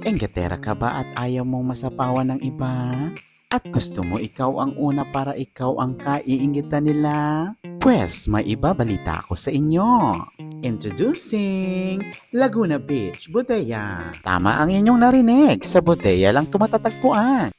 Enggetera ka ba at ayaw mong masapawan ng iba? At gusto mo ikaw ang una para ikaw ang kaiinggitan nila? Pwes, may ibabalita ako sa inyo. Introducing Laguna Beach, Bodega. Tama ang inyong narinig, sa Bodega lang tumatatagpuan.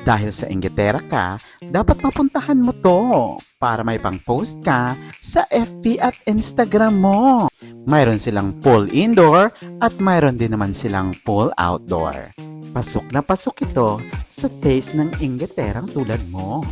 Dahil sa Enggetera ka, dapat mapuntahan mo to para may pang-post ka sa FB at Instagram mo. Mayroon silang pool indoor at mayroon din naman silang pool outdoor. Pasok na pasok ito sa taste ng Enggeterang tulad mo.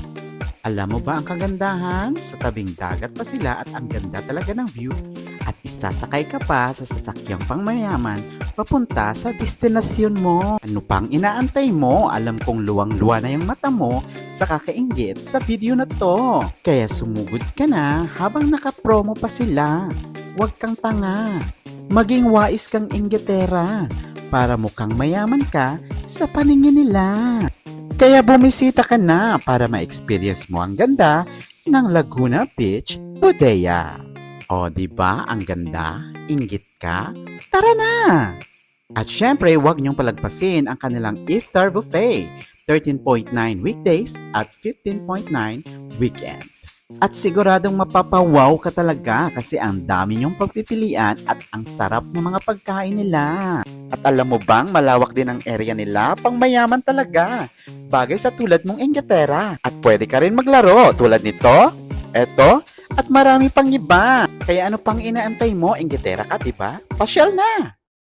Alam mo ba ang kagandahan? Sa tabing dagat pa sila at ang ganda talaga ng view. At isasakay ka pa sa sasakyang pangmayaman papunta sa destinasyon mo. Ano pang inaantay mo? Alam kong luwang-luwa na yung mata mo sa kakainggit sa video na to. Kaya sumugod ka na habang nakapromo pa sila. Huwag kang tanga. Maging wais kang Enggetera para mukhang mayaman ka sa paningin nila. Kaya bumisita ka na para ma-experience mo ang ganda ng Laguna Beach, Bodega. O, diba ang ganda? Inggit ka? Tara na! At syempre, huwag niyong palagpasin ang kanilang iftar buffet, 13.9 weekdays at 15.9 weekend. At siguradong mapapawaw ka talaga kasi ang dami niyong pagpipilian at ang sarap ng mga pagkain nila. At alam mo bang malawak din ang area nila, pang mayaman talaga. Bagay sa tulad mong Enggetera. At pwede ka rin maglaro tulad nito, eto, at marami pang iba. Kaya ano pang inaantay mo, Enggetera ka, diba? Pasyal na!